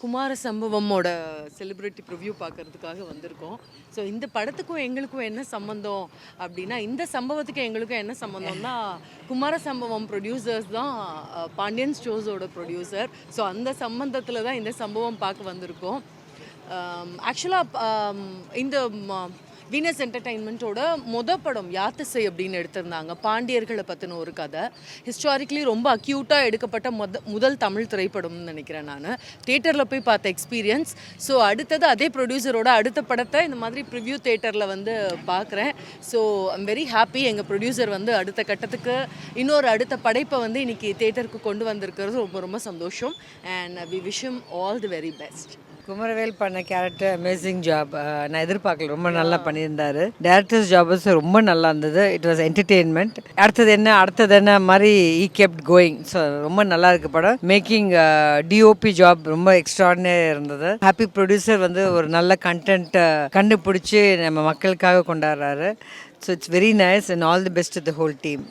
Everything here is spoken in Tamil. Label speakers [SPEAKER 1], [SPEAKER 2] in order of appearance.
[SPEAKER 1] குமார சம்பவமோட செலிப்ரிட்டி ப்ரிவ்யூ பார்க்கறதுக்காக வந்திருக்கோம். ஸோ இந்த படத்துக்கும் எங்களுக்கும் என்ன சம்மந்தம் அப்படின்னா, இந்த சம்பவத்துக்கு எங்களுக்கும் என்ன சம்மந்தம்னா, குமார சம்பவம் ப்ரொடியூசர்ஸ் தான் பாண்டியன் ஸ்டோர்ஸோட ப்ரொடியூசர். ஸோ அந்த சம்பந்தத்தில் தான் இந்த சம்பவம் பார்க்க வந்திருக்கோம். ஆக்சுவலாக இந்த வீனஸ் என்டர்டெயின்மெண்ட்டோட படம் யாத்திசை அப்படின்னு எடுத்திருந்தாங்க. பாண்டியர்களை பற்றின ஒரு கதை. ஹிஸ்டாரிக்கலி ரொம்ப அக்யூட்டாக எடுக்கப்பட்ட முதல் தமிழ் திரைப்படம்னு நினைக்கிறேன் நான். தியேட்டரில் போய் பார்த்த எக்ஸ்பீரியன்ஸ். ஸோ அடுத்தது அதே ப்ரொடியூசரோட அடுத்த படத்தை இந்த மாதிரி ப்ரிவ்யூ தியேட்டரில் வந்து பார்க்குறேன். So I'm very happy. எங்கள் ப்ரொடியூசர் வந்து அடுத்த கட்டத்துக்கு இன்னொரு அடுத்த படைப்பை வந்து இன்றைக்கி தியேட்டருக்கு கொண்டு வந்திருக்கிறது ரொம்ப ரொம்ப சந்தோஷம். And we wish him all the very best.
[SPEAKER 2] Kumaravel பண்ண கேரக்டர் அமேசிங் ஜாப். நான் எதிர்பார்க்கல, ரொம்ப நல்லா பண்ணியிருந்தாரு. டேரக்டர்ஸ் ஜாபஸ் ரொம்ப நல்லா இருந்தது. It was entertainment. அடுத்தது என்ன மாதிரி ஈ கெப்ட் கோயிங். ஸோ ரொம்ப நல்லா இருக்கு படம். மேக்கிங் டிஓபி ஜாப் ரொம்ப எக்ஸ்ட்ராடினரி இருந்தது. ஹாப்பி ப்ரொடியூசர் வந்து ஒரு நல்ல கண்டென்ட் கண்டுபிடிச்சி நம்ம மக்களுக்காக கொண்டாடுறாரு. So it's very nice and all the best to the whole team.